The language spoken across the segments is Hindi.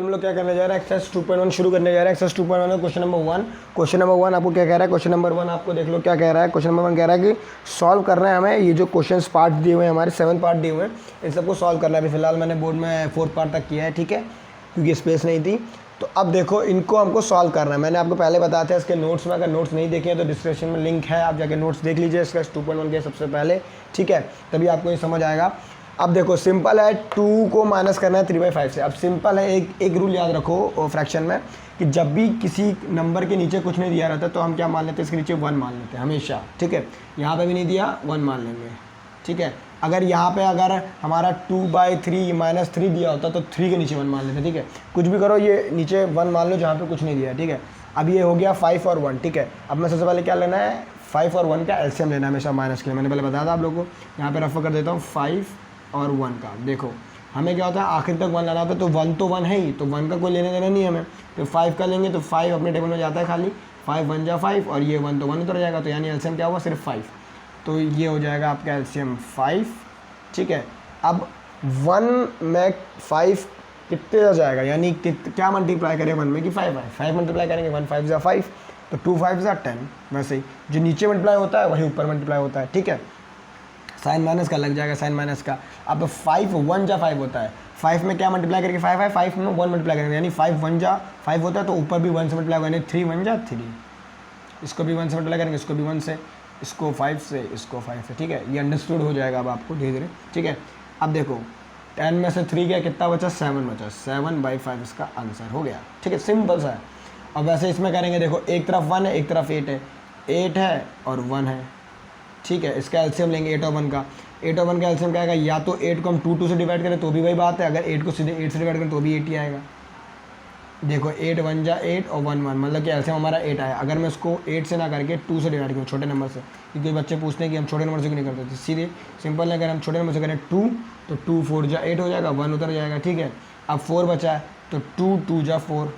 हम लोग क्या करने जा रहे हैं, एक्सरसाइज 2.1 शुरू करने जा रहे हैं। एक्सरसाइज 2.1 में क्वेश्चन नंबर 1। क्वेश्चन नंबर 1 आपको क्या कह रहा है, क्वेश्चन नंबर 1 आपको देख लो क्या कह रहा है। क्वेश्चन नंबर 1 कह रहा है कि सॉल्व करना है हमें ये जो क्वेश्चन पार्ट दिए हुए हैं, हमारे 7 पार्ट दिए हुए हैं, इन सबको सॉल्व करना है। अभी फिलहाल मैंने बोर्ड में 4th पार्ट तक किया है, ठीक है, क्योंकि स्पेस नहीं थी। तो अब देखो इनको हमको सॉल्व करना है। मैंने आपको पहले बताया था इसके नोट्स में, अगर नोट्स नहीं देखे हैं तो डिस्क्रिप्शन में लिंक है, आप जाके नोट्स देख लीजिए इसका 2.1 के सबसे पहले, ठीक है, तभी आपको ये समझ आएगा। अब देखो सिंपल है, 2 को माइनस करना है 3/5 से। अब सिंपल है, एक रूल याद रखो फ्रैक्शन में कि जब भी किसी नंबर के नीचे कुछ नहीं दिया रहता तो हम क्या मान लेते हैं, इसके नीचे 1 मान लेते हैं हमेशा, ठीक है। यहाँ पे भी नहीं दिया, 1 मान लेंगे, ठीक है। अगर यहाँ पे अगर हमारा 2/3 -3 दिया होता तो 3 के नीचे 1 मान लेते, ठीक है। कुछ भी करो, ये नीचे 1 मान लो जहाँ पे कुछ नहीं दिया, ठीक है। अब ये हो गया 5 और 1, ठीक है। अब मैं सबसे पहले क्या लेना है, 5 और 1 का एलसीएम लेना है हमेशा माइनस के लिए। मैंने पहले बताया था आप लोगों को, यहाँ पे रेफर कर देता हूँ 5 और 1 का। देखो हमें क्या होता है, आखिर तक 1 लाना होता है, तो 1 तो 1 है ही, तो 1 का कोई लेने देना नहीं है हमें। तो 5 का लेंगे तो 5 अपने टेबल में जाता है खाली, 5 1 जा 5 और ये 1 तो 1 उतर जाएगा, तो यानी एलसीएम क्या हुआ, सिर्फ 5। तो ये हो जाएगा आपका एलसीएम 5, ठीक है। अब 1 में 5 कितने आ जाएगा, यानी क्या मल्टीप्लाई करें 1 में कि 5 है, 5 मल्टीप्लाई करेंगे, 1 5 जा 5, तो 2 5 जा 10। वैसे ही जो नीचे मल्टीप्लाई होता है वही ऊपर मल्टीप्लाई होता है, ठीक है। साइन माइनस का लग जाएगा, साइन माइनस का। अब 5 1 जा 5 होता है, 5 में क्या मल्टीप्लाई करेंगे, 5 है, 5 में 1 मल्टीप्लाई करेंगे, यानी 5 1 जा 5 होता है, तो ऊपर भी 1 से मल्टीप्लाई करेंगे, 3 1 जा 3। इसको भी 1 से मल्टीप्लाई करेंगे, इसको भी 1 से, इसको 5 से, इसको 5 से, ठीक है। ये अंडरस्टूड हो जाएगा अब आपको धीरे धीरे, ठीक है। अब देखो 10 में से 3 गया, कितना बचा, 7 बचा, 7/5 इसका आंसर हो गया, ठीक है, सिंपल सा है। अब वैसे इसमें करेंगे, देखो एक तरफ 1 है, एक तरफ 8 है, 8 है और 1 है, ठीक है। इसका एलसीएम लेंगे 8 और 1 का। 8 और 1 का एलसीएम क्या आएगा, या तो 8 को हम 2 से डिवाइड करें तो भी वही बात है, अगर 8 को सीधे 8 से डिवाइड करें तो भी 8 ही आएगा। देखो 8 1 जा 8 और 1 1, मतलब कि एलसीएम हमारा 8 आया। अगर मैं इसको 8 से ना करके 2 से डिवाइड करूँ, छोटे नंबर से, क्योंकि बच्चे पूछते हैं कि हम छोटे नंबर से क्यों नहीं करते, तो सीधे सिंपल है, अगर हम छोटे नंबर से करें 2 तो 2 4 जा 8 हो जाएगा, 1 उतर जाएगा, ठीक है। अब 4 बचा है तो 2 2 जा 4,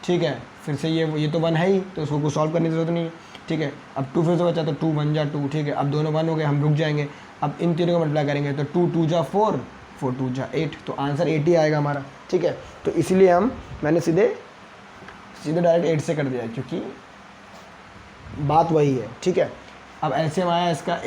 ठीक है। फिर से ये तो 1 है ही, तो उसको कुछ सॉल्व करने की जरूरत नहीं है, ठीक है। अब 2 फिर से बचा तो 2 1 जा 2, ठीक है। अब दोनों 1 हो गए, हम रुक जाएंगे। अब इन तीनों को मल्टीप्लाई करेंगे तो 2 2 जा 4 4 2 जा 8, तो आंसर 8 ही आएगा हमारा, ठीक है। तो इसीलिए मैंने सीधे डायरेक्ट 8 से कर दिया, क्योंकि बात वही है, ठीक है। अब एलसीएम आया इसका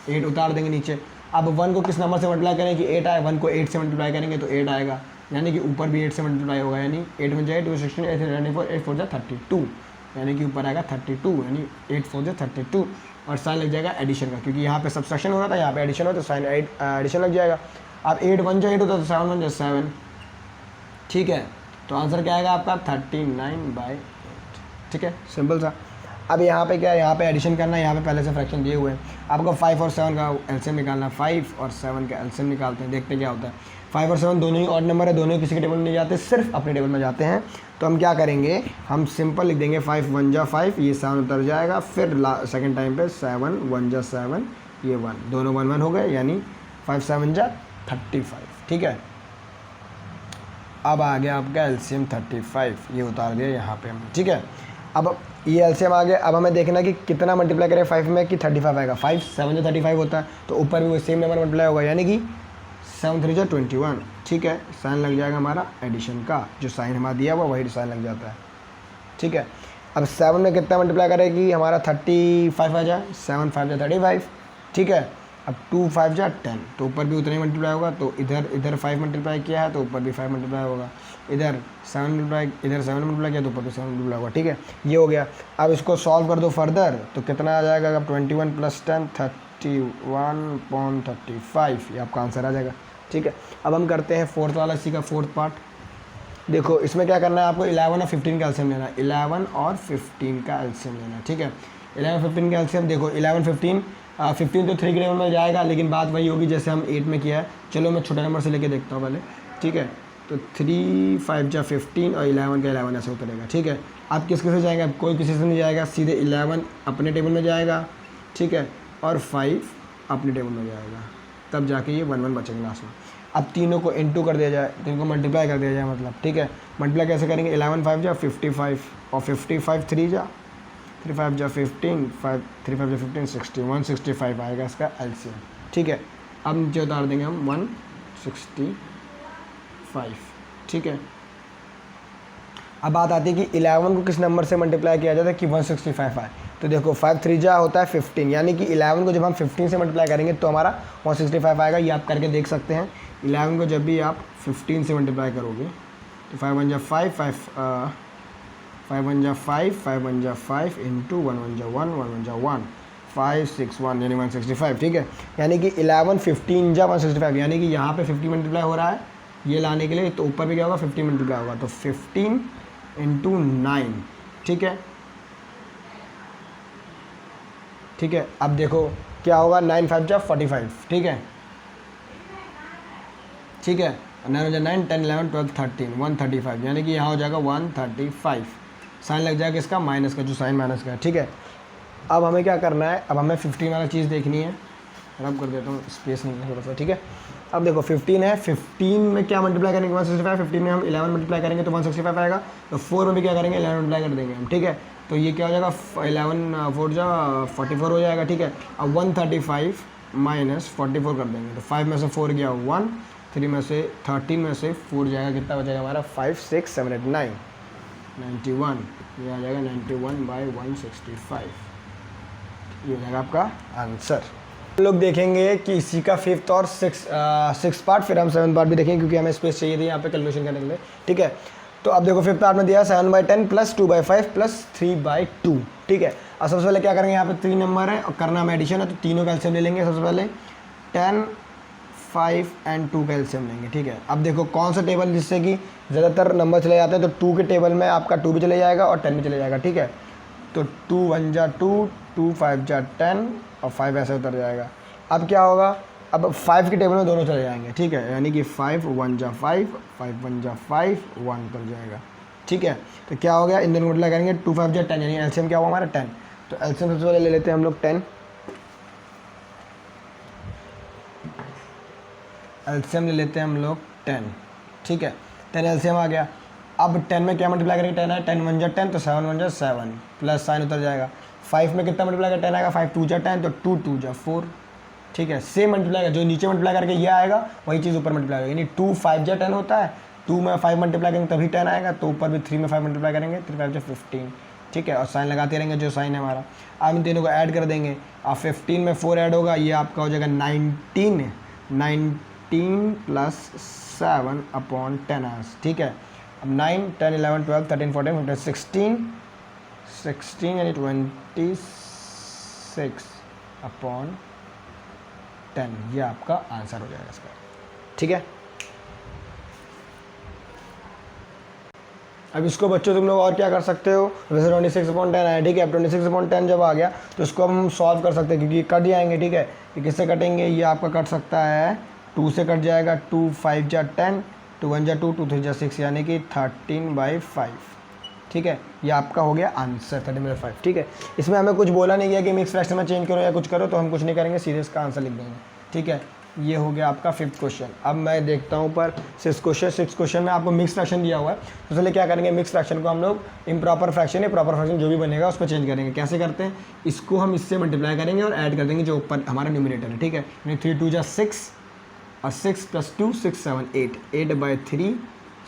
8 उतार देंगे नीचे। अब 1 को किस नंबर से मल्टीप्लाई करें कि 8 आए, 1 को 8 से मल्टीप्लाई करेंगे तो 8 आएगा, यानी कि ऊपर भी 8 से मल्टीप्लाई होगा, यानी 8 में जाए 2 16 8 24 8 4 जा 32, यानी कि ऊपर आएगा 32, यानी 8 4 जा 32। और साइन लग जाएगा एडिशन का, क्योंकि यहाँ पे सब्सट्रैक्शन हो रहा था, यहाँ पे एडिशन हो तो साइन एडिशन लग जाएगा। अब 8 1 जा 8 होता है तो 7 1 जा 7, ठीक है। तो आंसर क्या आएगा आपका 39/8, ठीक है, सिंपल सा। अब यहाँ पे क्या है, यहाँ पे एडिशन करना है, यहाँ पे पहले से फ्रैक्शन दिए हुए हैं। आपको 5 और 7 का एलसीएम निकालना है, 5 और 7 का एलसीएम निकालते हैं, देखते क्या होता है। 5 और 7 दोनों ही ऑड नंबर है, दोनों ही किसी के टेबल में नहीं जाते, सिर्फ अपने टेबल में जाते हैं। तो हम क्या करेंगे, हम सिंपल लिख देंगे 5 1 जा 5, ये 7 उतर जाएगा, फिर सेकेंड टाइम पे 7 1 जा 7, ये 1, दोनों 1 1 हो गए, यानी 5 7 जा 35, ठीक है। अब आ गया आपका एलसीएम 35, ये उतार दिया यहाँ पे हम, ठीक है। अब ये एलसीएम आ गया। अब हमें देखना कि कितना मल्टीप्लाई करें 5 में कि 35 आएगा। 5 7 जो 35 होता है, तो ऊपर भी वो सेम नंबर मल्टीप्लाई होगा, यानी कि 7 3 जो 21, ठीक है। साइन लग जाएगा हमारा एडिशन का, जो साइन हमारा दिया हुआ वही साइन लग जाता है, ठीक है। अब 7 में कितना मल्टीप्लाई करें कि हमारा 35 आ जाए, 7 5 जा 35, ठीक है। अब 2 5 जा 10, तो ऊपर भी उतना ही मल्टीप्लाई होगा, तो इधर 5 मल्टीप्लाई किया है तो ऊपर भी 5 मल्टीप्लाई होगा, इधर 7 मल्टीप्लाई किया तो ऊपर भी 7 मल्टीप्लाई होगा, ठीक है। ये हो गया। अब इसको सॉल्व कर दो फर्दर, तो कितना आ जाएगा, अब 21 + 10 31/35, ये आपका आंसर आ जाएगा, ठीक है। अब हम करते हैं 4th वाला, इसी का 4th पार्ट। देखो इसमें क्या करना है, आपको 11 और 15 का एलसीएम लेना है, 11 और 15 का एलसीएम लेना है, ठीक है। 11 15 का एलसीएम, देखो 11 15 15 तो 3 के टेबल में जाएगा, लेकिन बात वही होगी जैसे हम 8 में किया है। चलो मैं छोटा नंबर से लेके देखता हूँ पहले, ठीक है। तो 3 5 जा 15 और 11 का 11 ऐसे उतरेगा, ठीक है। आप किसके से जाएंगे, अब कोई किसी से नहीं जाएगा, सीधे 11 अपने टेबल में जाएगा, ठीक है, और 5 अपने टेबल में जाएगा, तब जाके ये 1 1 बचेगा लास्ट में। अब तीनों को इनटू कर दिया जाए, तीनों को मल्टीप्लाई कर दिया जाए, मतलब, ठीक है। मल्टीप्लाई कैसे करेंगे, 11 5 जा 55 और 55 3 जा 3 5 जा 15 5 3 5 जा 15 60 165 आएगा इसका एलसीएम, ठीक है। अब नीचे उतार देंगे हम 165, ठीक है। अब बात आती है कि 11 को किस नंबर से मल्टीप्लाई किया जाता है कि 165 आए। तो देखो 5 3 जा होता है 15, यानी कि 11 को जब हम 15 से मल्टीप्लाई करेंगे तो हमारा 165 आएगा। ये आप करके देख सकते हैं। 11 को जब भी आप 15 से मल्टीप्लाई करोगे तो 5 1 जा 5 5 1 जा 5 5 1 जा 5 इंटू 1 1 जा 1 1 1 जा 1 5 6 1 यानी 165। ठीक है, यानी कि 11 15 जा 165, यानी कि यहाँ पे 50 मल्टीप्लाई हो रहा है ये लाने के लिए, तो ऊपर भी क्या होगा 50 मल्टीप्लाई होगा, तो 15 इंटू 9। ठीक है, ठीक है। अब देखो क्या होगा, 9 5 जा 45। ठीक है, ठीक है, 9 जा 9 10 11 12 13 135, यानी कि यहाँ हो जाएगा 135। साइन लग जाएगा इसका माइनस का, जो साइन माइनस का है। ठीक है, अब हमें क्या करना है, अब हमें 15 वाला चीज़ देखनी है। रब कर देता हूँ, स्पेस नहीं है थोड़ा सा। ठीक है, अब देखो 15 है, 15 में क्या मल्टीप्लाई करेंगे 165, 15 में हम 11 मल्टीप्लाई करेंगे तो 165 आएगा। तो 4 में भी क्या करेंगे 11 मल्टीप्लाई कर देंगे हम। ठीक है, तो ये क्या हो जाएगा 11 4 जा 44 हो जाएगा। ठीक है, अब 135 माइनस 44 कर देंगे तो 5 में से 4 गया 1, 3 में से 13 में से 4 जाएगा, कितना बचेगा हमारा 5 6 7 8 9 91। ये आ जाएगा 91/165, ये हो जाएगा आपका आंसर। हम लोग देखेंगे कि इसी का 5th और 6th पार्ट, फिर हम 7th पार्ट भी देखेंगे क्योंकि हमें स्पेस चाहिए थी यहाँ पे कैलकुलेशन करने के लिए। ठीक है, तो अब देखो 5th पार्ट में दिया 7/10 प्लस 2/5 प्लस 3/2। ठीक है, अब सबसे पहले क्या करेंगे, यहाँ पे 3 नंबर है और करना में एडिशन है, तो तीनों का एलसीएम ले लेंगे। सबसे पहले 10 5 एंड 2 का एलसीएम लेंगे। ठीक है, अब देखो कौन सा टेबल जिससे कि ज़्यादातर नंबर चले जाते हैं, तो 2 के टेबल में आपका 2 भी चले जाएगा और 10 भी चले जाएगा। ठीक है, तो 2 1 जा 2 2 5 जा 10 और 5 ऐसे उतर जाएगा। अब क्या होगा, अब 5 के टेबल में दोनों चले जाएंगे। ठीक है, यानी कि 5 1 जा 5 5 1 जा 5 1 उतर जाएगा। ठीक है, तो क्या हो गया, इन दोनों मल्टीप्लाई करेंगे 2 5 जा 10, यानी एलसीएम क्या हुआ हमारा 10। तो एलसीएम सबसे पहले ले लेते हैं हम लोग 10, एलसीएम ले लेते हैं हम लोग 10। ठीक है, 10 एलसीएम आ गया। अब 10 में क्या मल्टीप्लाई करेंगे 10 है, 10 1 जा 10 तो 7 1 जा 7 प्लस साइन उतर जाएगा। 5 में कितना मल्टीप्लाई कर 10 आएगा, 5 2 जा 10 तो 2 2 जा 4। ठीक है, सेम मल्टीप्लाई का जो नीचे मल्टीप्लाई करके ये आएगा वही चीज़ ऊपर मल्टीप्लाई होगा, यानी 2 5 जा 10 होता है, 2 में 5 मल्टीप्लाई करेंगे तभी 10 आएगा, तो ऊपर भी 3 में 5 मल्टीप्लाई करेंगे 3 5 जा 15। ठीक है, और साइन लगाते रहेंगे जो साइन है हमारा। अब इन तीनों को ऐड कर देंगे, अब 15 में 4 ऐड होगा, ये आपका हो जाएगा 19 प्लस 7/10। ठीक है, अब 9 10 11 12 13 14 15 16 यानी 26/10, ये आपका आंसर हो जाएगा इसका। ठीक है, अब इसको बच्चों तुम लोग और क्या कर सकते हो, वैसे 26/10 आया। ठीक है, अब 26/10 जब आ गया तो इसको हम सॉल्व कर सकते हैं क्योंकि कट जाएंगे। ठीक है, ये किससे कटेंगे, ये आपका कट सकता है 2 से कट जाएगा, 2 5 जा 10 2 1 जा 2 2 3 जा 6 यानी कि 13/5। ठीक है, ये आपका हो गया आंसर 13/5। ठीक है, इसमें हमें कुछ बोला नहीं गया कि मिक्स फ्रैक्शन में चेंज करो या कुछ करो, तो हम कुछ नहीं करेंगे, सीधे इसका आंसर लिख देंगे। ठीक है, ये हो गया आपका 5th क्वेश्चन। अब मैं देखता हूँ पर 6th क्वेश्चन में आपको मिक्स फ्रैक्शन दिया हुआ है, तो चलिए क्या करेंगे, मिक्स फ्रैक्शन को हम लोग इम्प्रॉपर फ्रैक्शन या प्रॉपर फ्रैक्शन जो भी बनेगा उस पर चेंज करेंगे। कैसे करते हैं, इसको हम इससे मल्टीप्लाई करेंगे और ऐड कर देंगे जो ऊपर हमारा न्यूमरेटर है। ठीक है, 3 2 जा 6 और 6 + 2 6 7 8 8/3,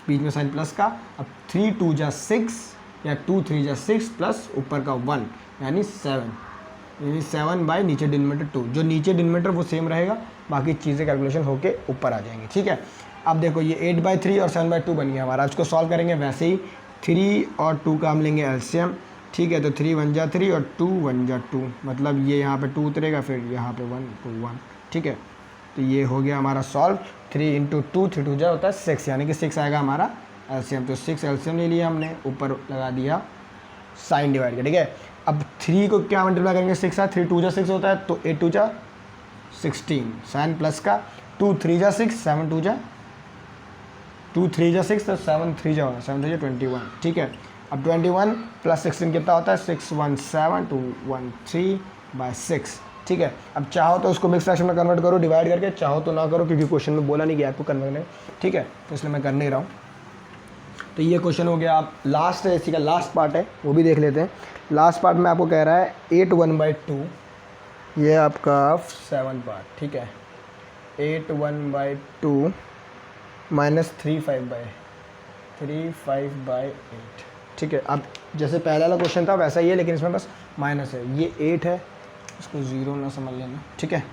बीच में साइन प्लस का। अब 3 2 जा 6 या 2 3 जा 6 प्लस ऊपर का 1 यानी 7, यानी 7 बाई नीचे डिनोमिनेटर 2, जो नीचे डिनोमिनेटर वो सेम रहेगा, बाकी चीज़ें कैलकुलेशन होके ऊपर आ जाएंगी। ठीक है, अब देखो ये 8/3 और 7/2 बन गया हमारा। इसको सॉल्व करेंगे वैसे ही, 3 और 2 का हम लेंगे एलसीएम। ठीक है, तो 3 1 जा 3 और 2 1 जा 2, मतलब ये यहाँ पे 2 उतरेगा, फिर यहाँ पे 1 2 1। ठीक है, तो ये हो गया हमारा सॉल्व। 3 × 2 3 2 जा होता है 6, यानी कि 6 आएगा हमारा एलसीएम। तो 6 एलसीएम ले लिया हमने, ऊपर लगा दिया साइन डिवाइड का। ठीक है, अब 3 को क्या मल्टीप्लाई करेंगे 6 है, 3 2 जा 6 होता है, तो 8 2 जा 16 साइन प्लस का, 2 3 जा 6 7 2 जा 2 3 जा 6 तो 7 3 जा होगा, 7 3 जा 21। ठीक है, अब 21 + 16 कितना होता है 617 213/6। ठीक है, अब चाहो तो उसको मिक्स फ्रैक्शन में कन्वर्ट करो डिवाइड करके, चाहो तो ना करो क्योंकि क्वेश्चन में बोला नहीं गया आपको कन्वर्ट करने। ठीक है, तो इसलिए मैं कर नहीं रहा हूँ। तो ये क्वेश्चन हो गया। आप लास्ट है, इसी का लास्ट पार्ट है वो भी देख लेते हैं। लास्ट पार्ट में आपको कह रहा है 8 1/2, ये आपका 7 पार्ट। ठीक है, 8 1/2 -3 5/3 3/5/8। ठीक है, अब जैसे पहले वाला क्वेश्चन था वैसा ही है, लेकिन इसमें बस माइनस है। ये 8 है, इसको 0 ना समझ लेना। ठीक है,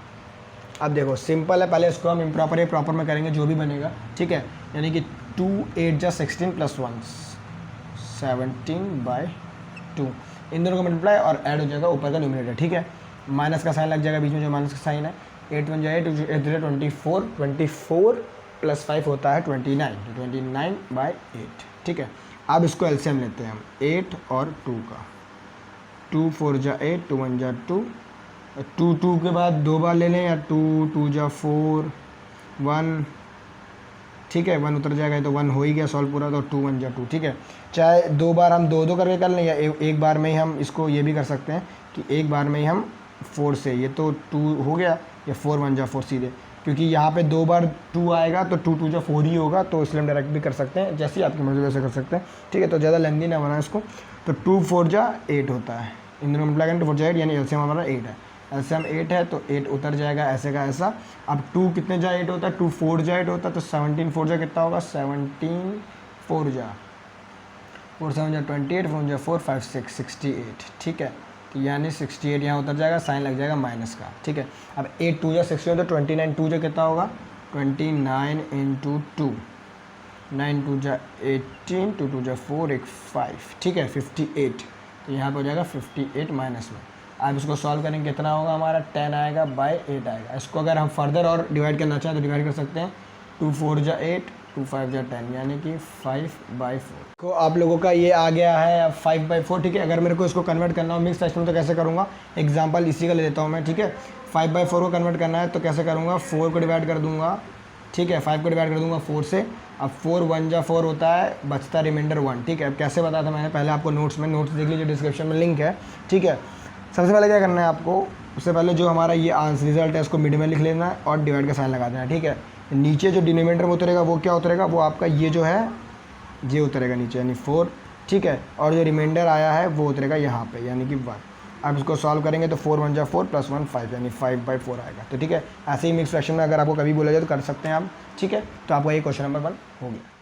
अब देखो सिंपल है, पहले इसको हम इम्प्रॉपर या प्रॉपर में करेंगे जो भी बनेगा। ठीक है, यानी कि 2 8 जा 16 + 1 17/2, इन दोनों को मल्टीप्लाई और ऐड हो जाएगा ऊपर का न्यूमरेटर। ठीक है, माइनस का साइन लग जाएगा बीच में, जो माइनस का साइन है। 8 1 8 24, 24 + 5 होता है 29, 29/8। ठीक है, अब इसको एलसीएम लेते हैं हम 8 और 2 का। 2 4 जा 8, 2 1 जा 2, 2 2 के बाद 2 बार ले लें, या 2 2 जा 4 1। ठीक है, 1 उतर जाएगा तो 1 हो ही गया सॉल्व पूरा, तो 2 1 जा 2। ठीक है, चाहे 2 बार हम 2 2 करके कर लें, या एक बार में ही हम इसको ये भी कर सकते हैं कि एक बार में ही हम 4 से, ये तो 2 हो गया, या 4 1 जा 4 सीधे, क्योंकि यहाँ पे 2 बार 2 आएगा तो 2 2 जा 4 ही होगा, तो इसलिए हम डायरेक्ट भी कर सकते हैं, जैसे आपकी मर्जी वैसे कर सकते हैं। ठीक है, तो ज़्यादा लेंदी ना बना इसको। तो 2 4 जा 8 होता है, इन दोनों मल्टीप्लाई करें 2 4 जा 8, यानी एलसीएम हमारा 8 है। एलसीएम 8 है तो 8 उतर जाएगा ऐसे का ऐसा। अब 2 कितने जा 8 होता है, 2 4 जा 8 होता है, तो 17 4 जा कितना होगा, 17 4 जा 4 7 जा 28, 4 जा 4 5 6 68। ठीक है, तो यानी 68 यहाँ उतर जाएगा, साइन लग जाएगा माइनस का। ठीक है, अब 8 2 जा 16 तो 29 2 जा कितना होगा, 29 × 2, 9 2 जा 18, 2 2 जा 4 1 5। ठीक है, 58, तो यहाँ पर हो जाएगा 58 माइनस में। अब इसको सॉल्व करेंगे, कितना होगा हमारा 10 आएगा बाय 8 आएगा। इसको अगर हम फर्दर और डिवाइड करना चाहें तो डिवाइड कर सकते हैं। 2 4 जा 8, 2 5 जा 10, यानी कि 5/4 को आप लोगों का ये आ गया है 5/4। ठीक है, अगर मेरे को इसको कन्वर्ट करना हो मिक्स फ्रैक्शन में तो कैसे करूँगा, एग्जाम्पल इसी का ले लेता हूँ मैं। ठीक है, 5/4 को कन्वर्ट करना है तो कैसे करूँगा, 4 को डिवाइड कर दूँगा। ठीक है, 5 को डिवाइड कर दूँगा 4 से। अब 4 1 जा 4 होता है, बचता रिमाइंडर 1। ठीक है, अब कैसे बताया था मैंने पहले आपको, नोट्स देख लीजिए, डिस्क्रिप्शन में लिंक है। ठीक है, सबसे पहले क्या करना है आपको, उससे पहले जो हमारा ये आंसर रिजल्ट है इसको मिड में लिख लेना है और डिवाइड का साइन लगा देना है। ठीक है, नीचे जो डिनोमिनेटर में उतरेगा वो क्या उतरेगा, वो आपका ये जो है ये उतरेगा नीचे, यानी 4। ठीक है, और जो रिमाइंडर आया है वो उतरेगा यहाँ पे, यानी कि 1। अब इसको सॉल्व करेंगे तो 4 1 जा 4 + 1 5, यानी 5/4 आएगा। तो ठीक है, ऐसे ही मिक्स फ्रैक्शन में अगर आपको कभी बोला जाए तो कर सकते हैं आप। ठीक है, तो आपका ये क्वेश्चन नंबर 1 हो गया।